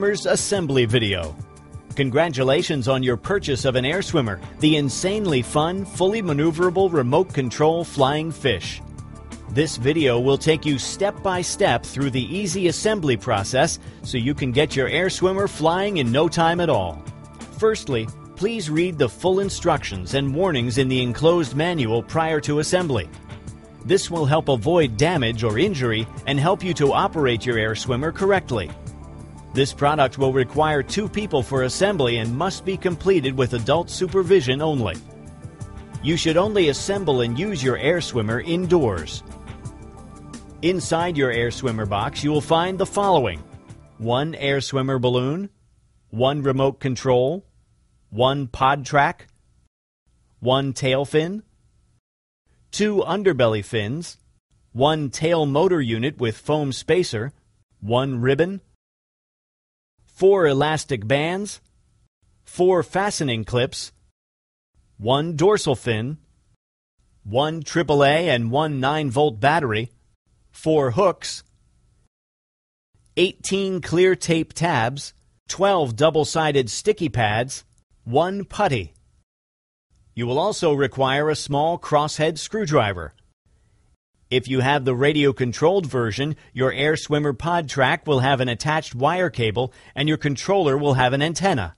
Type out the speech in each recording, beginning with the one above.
Swimmer's assembly video. Congratulations on your purchase of an air swimmer, the insanely fun, fully maneuverable remote control flying fish. This video will take you step by step through the easy assembly process so you can get your air swimmer flying in no time at all. Firstly, please read the full instructions and warnings in the enclosed manual prior to assembly. This will help avoid damage or injury and help you to operate your air swimmer correctly. This product will require 2 people for assembly and must be completed with adult supervision only. You should only assemble and use your air swimmer indoors. Inside your air swimmer box, you will find the following: 1 air swimmer balloon, 1 remote control, 1 pod track, 1 tail fin, 2 underbelly fins, 1 tail motor unit with foam spacer, 1 ribbon, 4 elastic bands, 4 fastening clips, 1 dorsal fin, 1 AAA and 1 9-volt battery, 4 hooks, 18 clear tape tabs, 12 double-sided sticky pads, 1 putty. You will also require a small crosshead screwdriver. If you have the radio-controlled version, your air swimmer pod track will have an attached wire cable and your controller will have an antenna.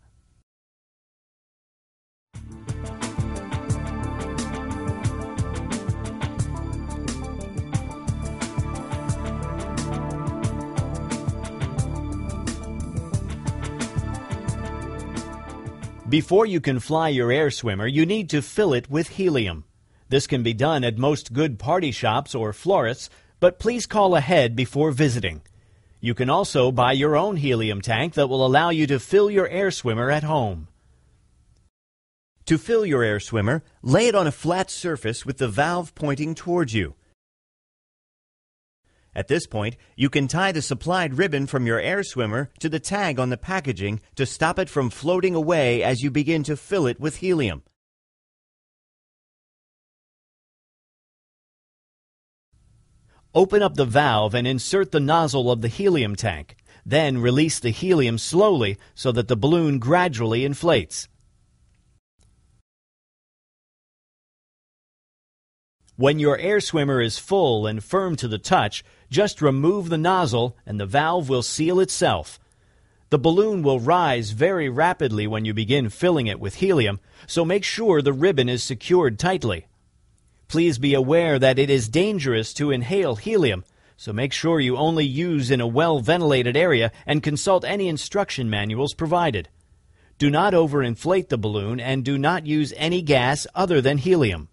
Before you can fly your air swimmer, you need to fill it with helium. This can be done at most good party shops or florists, but please call ahead before visiting. You can also buy your own helium tank that will allow you to fill your air swimmer at home. To fill your air swimmer, lay it on a flat surface with the valve pointing towards you. At this point, you can tie the supplied ribbon from your air swimmer to the tag on the packaging to stop it from floating away as you begin to fill it with helium. Open up the valve and insert the nozzle of the helium tank. Then release the helium slowly so that the balloon gradually inflates. When your air swimmer is full and firm to the touch, just remove the nozzle and the valve will seal itself. The balloon will rise very rapidly when you begin filling it with helium, so make sure the ribbon is secured tightly. Please be aware that it is dangerous to inhale helium, so make sure you only use in a well-ventilated area and consult any instruction manuals provided. Do not overinflate the balloon and do not use any gas other than helium.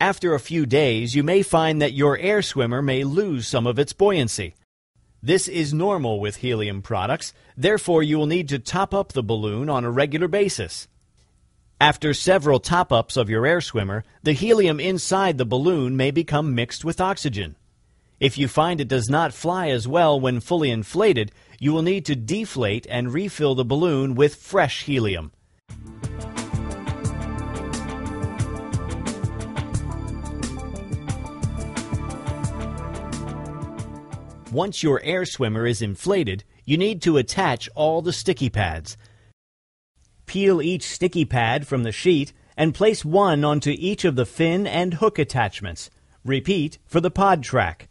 After a few days, you may find that your air swimmer may lose some of its buoyancy. This is normal with helium products, therefore you will need to top up the balloon on a regular basis. After several top-ups of your air swimmer, the helium inside the balloon may become mixed with oxygen. If you find it does not fly as well when fully inflated, you will need to deflate and refill the balloon with fresh helium. Once your air swimmer is inflated, you need to attach all the sticky pads. Peel each sticky pad from the sheet and place one onto each of the fin and hook attachments. Repeat for the pod track.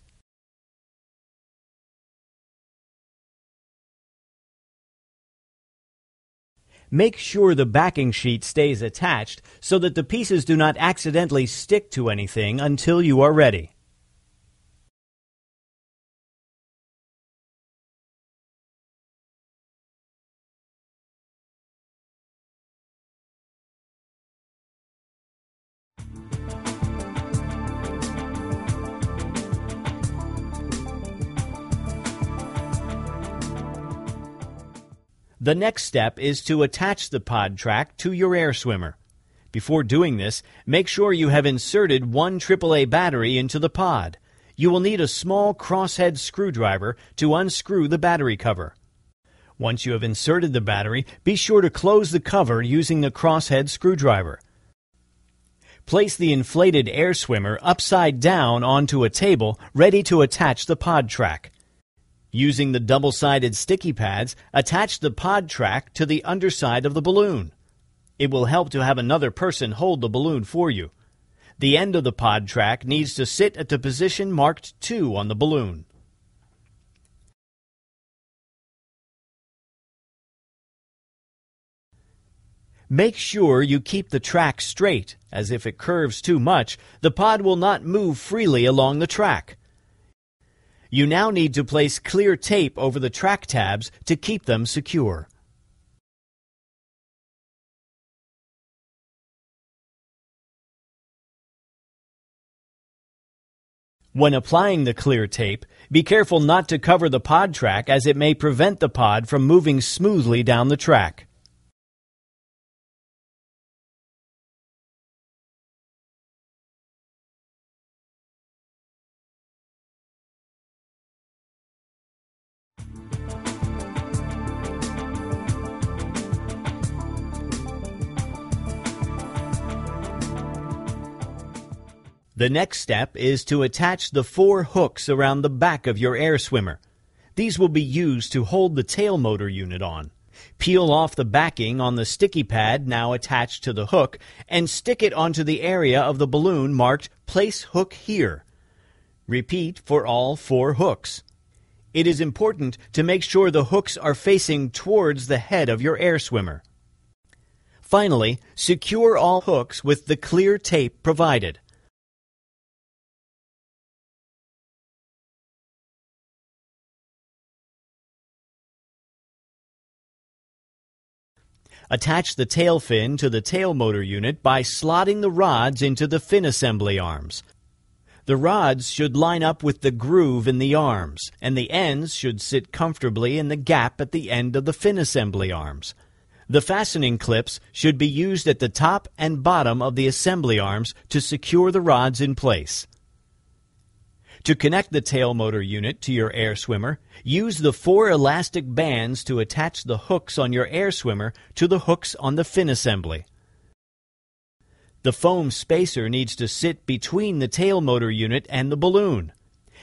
Make sure the backing sheet stays attached so that the pieces do not accidentally stick to anything until you are ready. The next step is to attach the pod track to your air swimmer. Before doing this, make sure you have inserted 1 AAA battery into the pod. You will need a small crosshead screwdriver to unscrew the battery cover. Once you have inserted the battery, be sure to close the cover using the crosshead screwdriver. Place the inflated air swimmer upside down onto a table ready to attach the pod track. Using the double-sided sticky pads, attach the pod track to the underside of the balloon. It will help to have another person hold the balloon for you. The end of the pod track needs to sit at the position marked 2 on the balloon. Make sure you keep the track straight, as if it curves too much, the pod will not move freely along the track. You now need to place clear tape over the track tabs to keep them secure. When applying the clear tape, be careful not to cover the pod track as it may prevent the pod from moving smoothly down the track. The next step is to attach the 4 hooks around the back of your air swimmer. These will be used to hold the tail motor unit on. Peel off the backing on the sticky pad now attached to the hook and stick it onto the area of the balloon marked "Place hook here." Repeat for all 4 hooks. It is important to make sure the hooks are facing towards the head of your air swimmer. Finally, secure all hooks with the clear tape provided. Attach the tail fin to the tail motor unit by slotting the rods into the fin assembly arms. The rods should line up with the groove in the arms, and the ends should sit comfortably in the gap at the end of the fin assembly arms. The fastening clips should be used at the top and bottom of the assembly arms to secure the rods in place. To connect the tail motor unit to your air swimmer, use the 4 elastic bands to attach the hooks on your air swimmer to the hooks on the fin assembly. The foam spacer needs to sit between the tail motor unit and the balloon.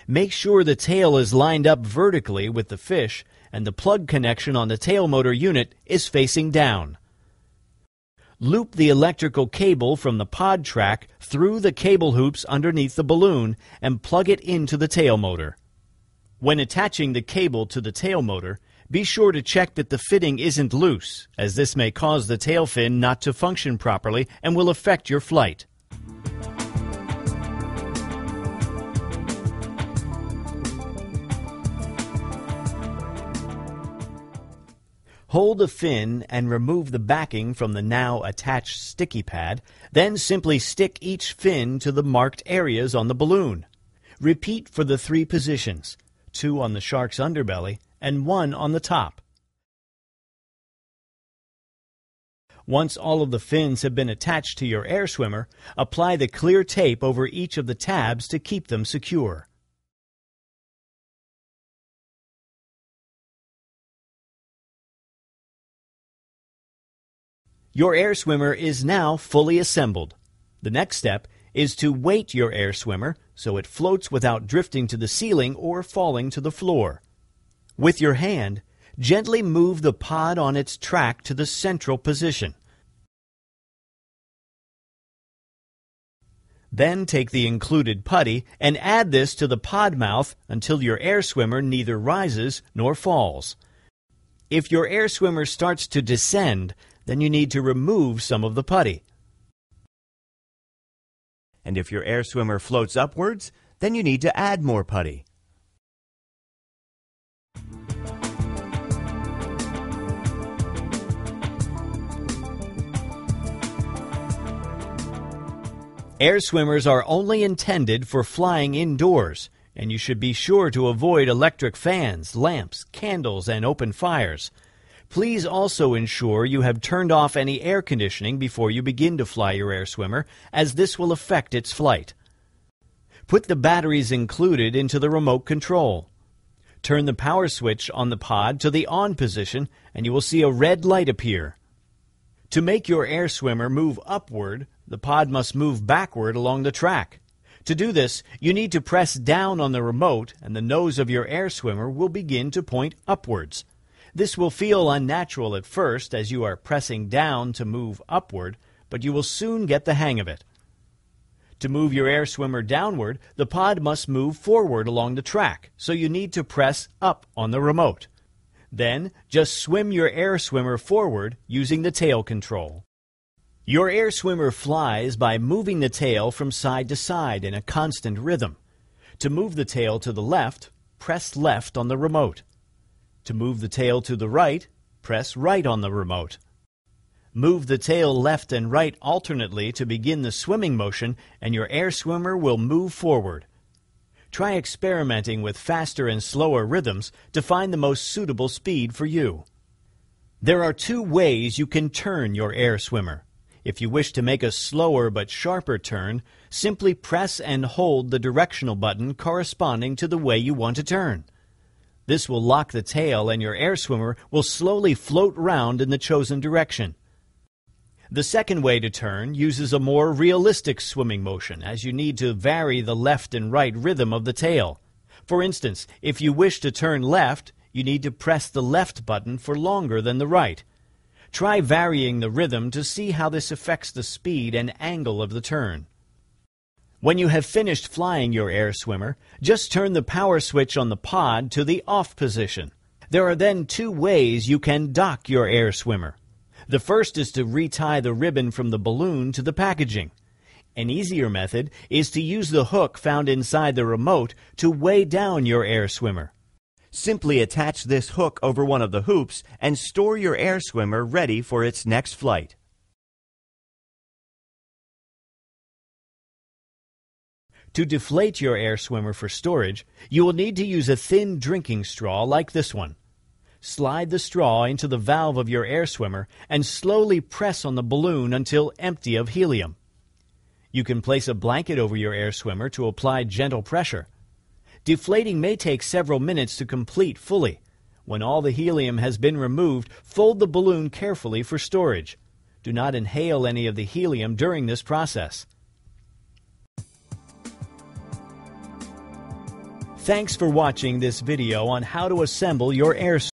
Make sure the tail is lined up vertically with the fish and the plug connection on the tail motor unit is facing down. Loop the electrical cable from the pod track through the cable hoops underneath the balloon and plug it into the tail motor. When attaching the cable to the tail motor, be sure to check that the fitting isn't loose, as this may cause the tail fin not to function properly and will affect your flight. Hold the fin and remove the backing from the now attached sticky pad, then simply stick each fin to the marked areas on the balloon. Repeat for the 3 positions, 2 on the shark's underbelly and 1 on the top. Once all of the fins have been attached to your air swimmer, apply the clear tape over each of the tabs to keep them secure. Your air swimmer is now fully assembled. The next step is to weight your air swimmer so it floats without drifting to the ceiling or falling to the floor. With your hand, gently move the pod on its track to the central position. Then take the included putty and add this to the pod mouth until your air swimmer neither rises nor falls. If your air swimmer starts to descend, then you need to remove some of the putty. And if your air swimmer floats upwards, then you need to add more putty. Air swimmers are only intended for flying indoors, and you should be sure to avoid electric fans, lamps, candles, and open fires. Please also ensure you have turned off any air conditioning before you begin to fly your air swimmer, as this will affect its flight. Put the batteries included into the remote control. Turn the power switch on the pod to the on position, and you will see a red light appear. To make your air swimmer move upward, the pod must move backward along the track. To do this, you need to press down on the remote and the nose of your air swimmer will begin to point upwards. This will feel unnatural at first as you are pressing down to move upward, but you will soon get the hang of it. To move your air swimmer downward, the pod must move forward along the track, so you need to press up on the remote. Then, just swim your air swimmer forward using the tail control. Your air swimmer flies by moving the tail from side to side in a constant rhythm. To move the tail to the left, press left on the remote. To move the tail to the right, press right on the remote. Move the tail left and right alternately to begin the swimming motion, and your air swimmer will move forward. Try experimenting with faster and slower rhythms to find the most suitable speed for you. There are two ways you can turn your air swimmer. If you wish to make a slower but sharper turn, simply press and hold the directional button corresponding to the way you want to turn. This will lock the tail and your air swimmer will slowly float round in the chosen direction. The second way to turn uses a more realistic swimming motion, as you need to vary the left and right rhythm of the tail. For instance, if you wish to turn left, you need to press the left button for longer than the right. Try varying the rhythm to see how this affects the speed and angle of the turn. When you have finished flying your air swimmer, just turn the power switch on the pod to the off position. There are then two ways you can dock your air swimmer. The first is to retie the ribbon from the balloon to the packaging. An easier method is to use the hook found inside the remote to weigh down your air swimmer. Simply attach this hook over one of the hoops and store your air swimmer ready for its next flight. To deflate your air swimmer for storage, you will need to use a thin drinking straw like this one. Slide the straw into the valve of your air swimmer and slowly press on the balloon until empty of helium. You can place a blanket over your air swimmer to apply gentle pressure. Deflating may take several minutes to complete fully. When all the helium has been removed, fold the balloon carefully for storage. Do not inhale any of the helium during this process. Thanks for watching this video on how to assemble your air